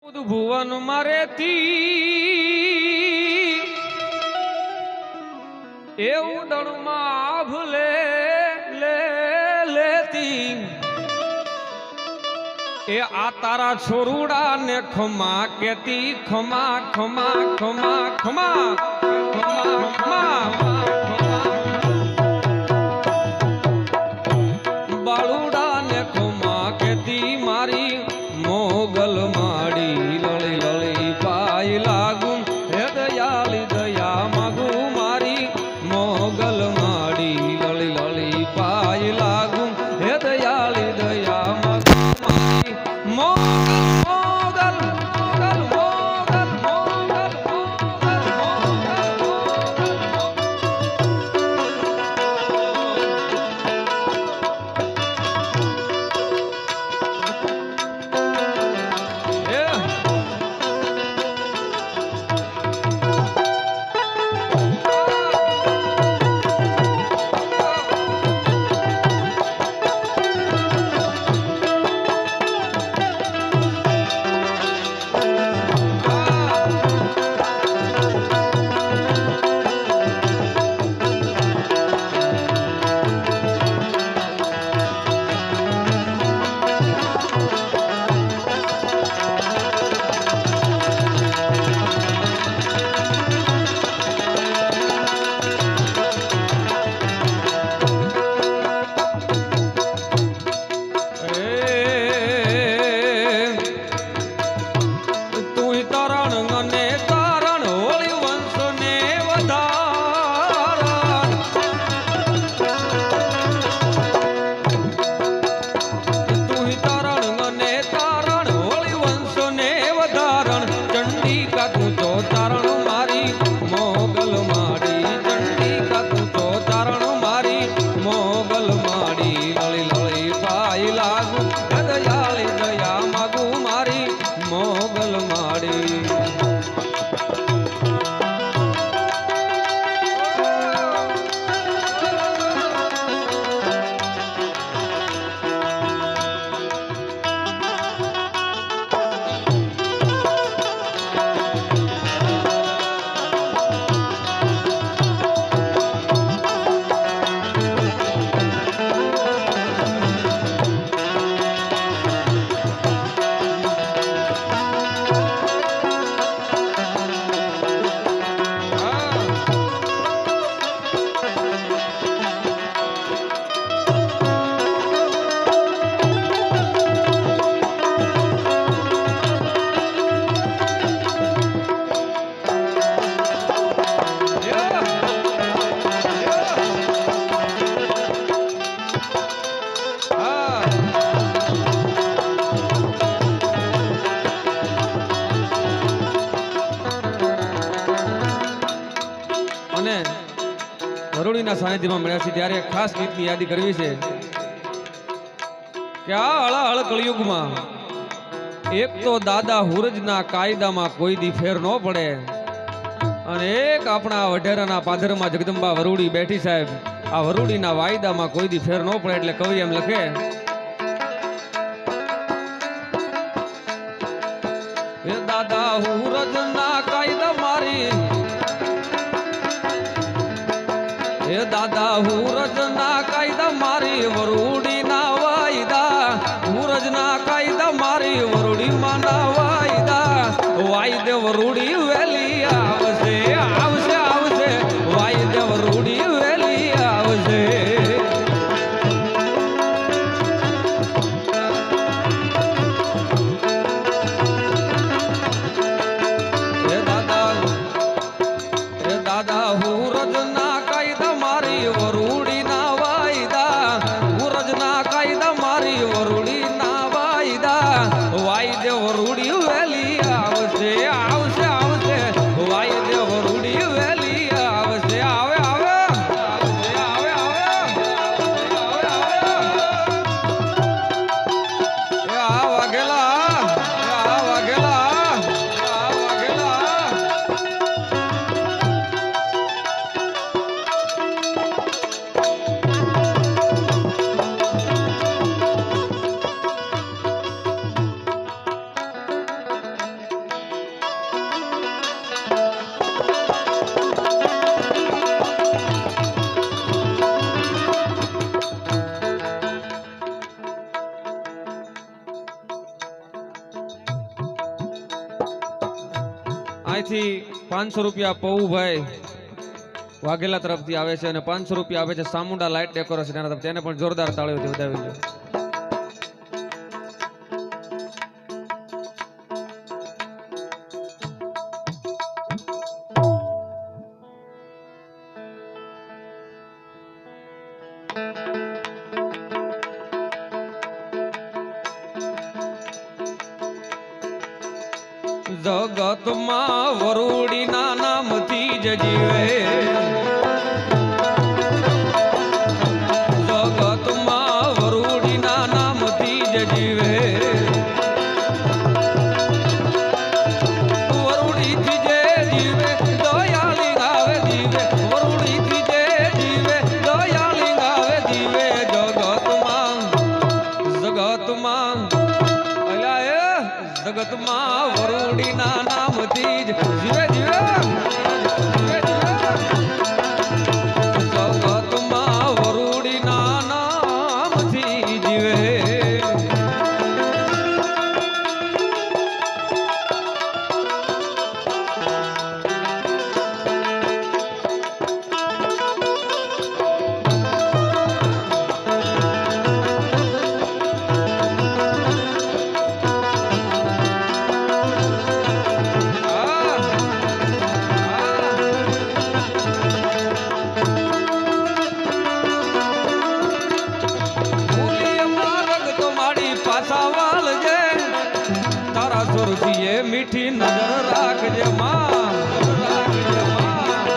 ભુવન મારેતી એવું દણમાં ભૂલે લેતી એ આ તારા છોરુડા ને ખમા કેતી ખમા ખમા ખમા ખમા ખમા ખમા બાળુડા ને ખમા કેતી મારી મોગલ માડી લળી લળી પાય લાગુ હે દયાળી દયા માગુ મારી મોગલ માડી લળી લળી પાય લાગુ હે દયાળી દયા માગુ મારી મોગલ મોગલ મોગલ મોગલ મોગલ વરુડીના સાનિધ્યમાં મળ્યા છે ત્યારે ખાસ ગીતની યાદી કરવી છે કે આ હળાહળ કળિયુગમાં એક તો દાદા હુરજના કાયદામાં કોઈ દી ફેર ન પડે અને એક આપણા વઢેરાના પાદરમાં જગદંબા વરુડી બેઠી સાહેબ આ વરુડીના વાયદામાં કોઈ દી ફેર ન પડે એટલે કવિ એમ લખે એ દાદા હુરજના કાયદા મારી એ દાદા હુરજના કાયદા મારી વરુડીના વાયદા હુરજના કાયદા મારી વરુડી માના વાયદા વાયદે વરુડી વેલી આવશે આવશે આવશે વાયદે વરુડી વેલી આવશે એ દાદા હુરજના કાયદા મારી વરુડીના વાયદા હુરજના કાયદા મારી વરુડીના વાયદા વાયદે વરુડી વેલી આવશે આવશે અહીંથી 500 રૂપિયા પૌભાઈ વાઘેલા તરફથી આવે છે અને 500 રૂપિયા આવે છે સામુંડા લાઇટ ડેકોરેશન એના તરફ. તેને પણ જોરદાર તાળીઓથી વધાવી દો. જગતમાં વરુડીના નામથી જ જીવે, જગતમાં વરુડીના નામથી જ જીવે, વરુડીથી જે જીવે દયાળી આવે જીવે, વરુડીથી જે જીવે દયાળી આવે જીવે. જગતમાં જગતમાં વરુડીના નામથી જ જીવે જીવે, જગતમાં વરુડીના નામથી જીવે. મીઠી નજર રાખજે માં, રાખજે માં.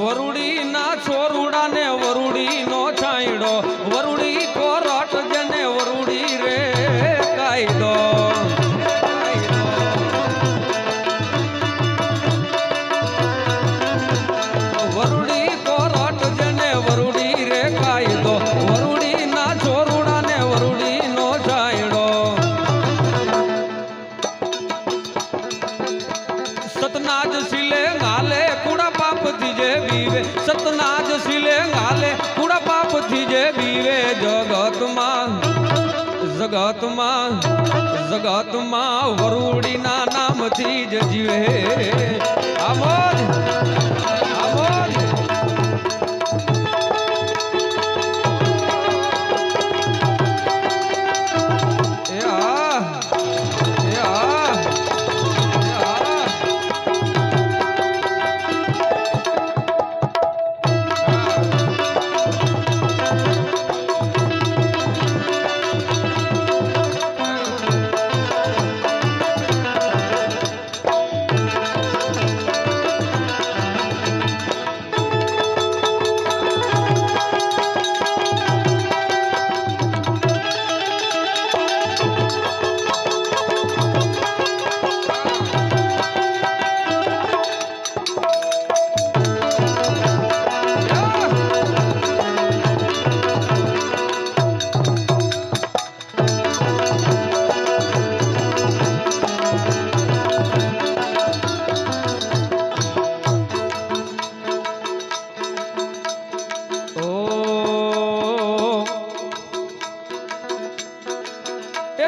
વરુડીના છોરુડાને વરુડીનો છાંયડો, વરુડી કોરટ જને વરુડી રે કાયદો. વરુડી કોરટ જને વરુડી રે કાયદો, વરુડીના છોરુડાને વરુડીનો છાંયડો. સતનાજ સિલે ગાલે કુડા પાપથી જે બીવે, સતનાજ સિલે ગાલે કુડા પાપથી જે બીવે. જગતમાં જગતમાં વરુડીના નામથી જ જીવે. આમોદ આમોદ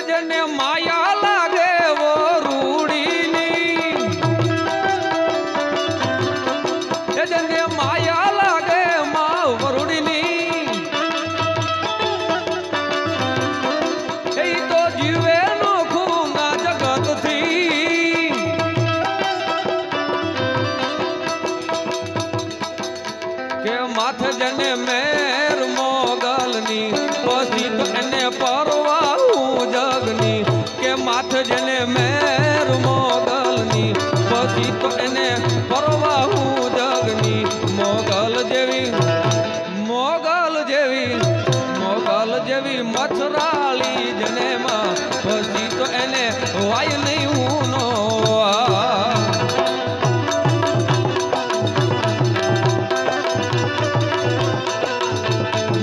જેને માયા લાગે વરુડીની, જેને માયા લાગે માં વરુડીની, એ તો જીવે નો ખૂના જગતથી. કે માથે જેને મેર મોગલની, પછી તો એને પરવા જગની. કે માથ જેને મેર મોગલની, પછી તો એને પરવાહું જગની. મોગલ જેવી મથરાળી જને માં, પછી તો એને વાય નહીં હું નો.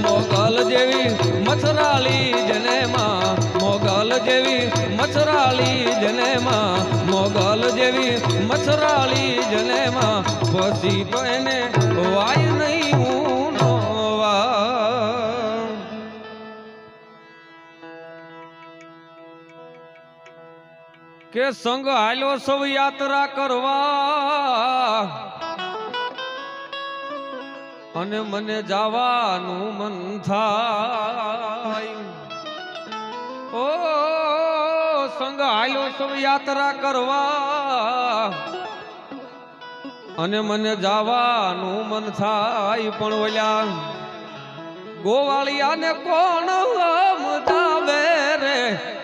મોગલ જેવી મથરાળી જને માં, સુધી તો એને વાય નહીં હું નો કે સંગ હાલ્યો સૌ યાત્રા કરવા અને મને જવાનું મન થાય ઓ સંગ હાલ્યો સૌ યાત્રા કરવા અને મને જવાનું મન થાય પણ ઓલ્યા ગોવાળિયાને કોણ મજાવે રે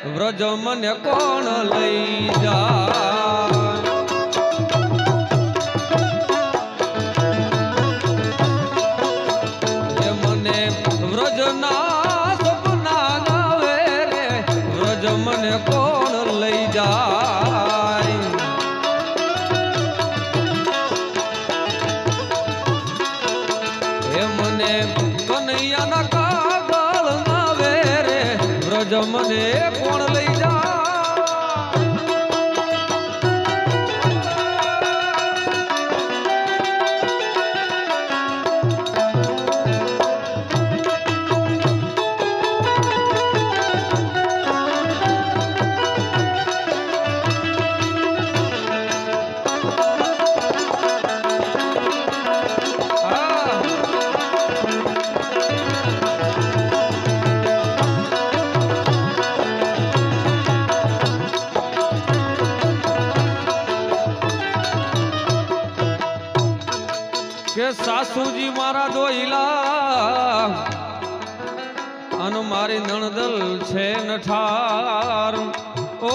વ્રજ મને કોણ લઈ જાય એ મને વ્રજના સપના ગાવે રે વ્રજ મને કોણ લઈ જાય એ મને કનૈયાના કાગળ નાવે રે વ્રજ મને કોણ લઈ જાય કે સાસુજી મારા દોઈલા અને મારી નણદલ છે નઠાર ઓ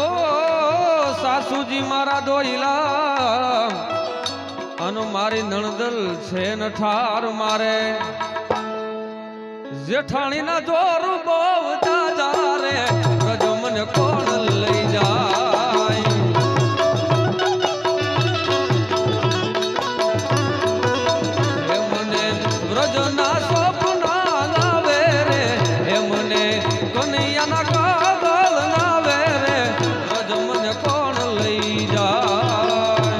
સાસુજી મારા દોઈલા અને મારી નણદલ છે નઠાર મારે જેઠાણીના જોર બહુ જાજા રે વ્રજ મને કોણ લઈ જાય વ્રજના સપના ગાવે રે એ મને કનૈયાના કાગળ નાવે રે વ્રજ મને કોણ લઈ જાય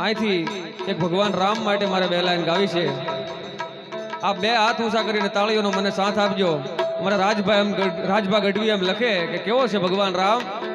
અહીંથી એક ભગવાન રામ માટે મારે બે લાઈન ગાવી છે આ બે હાથ ઊંચા કરીને તાળીઓનો મને સાથ આપજો અમારા રાજભા ગઢવી એમ લખે કે કેવો છે ભગવાન રામ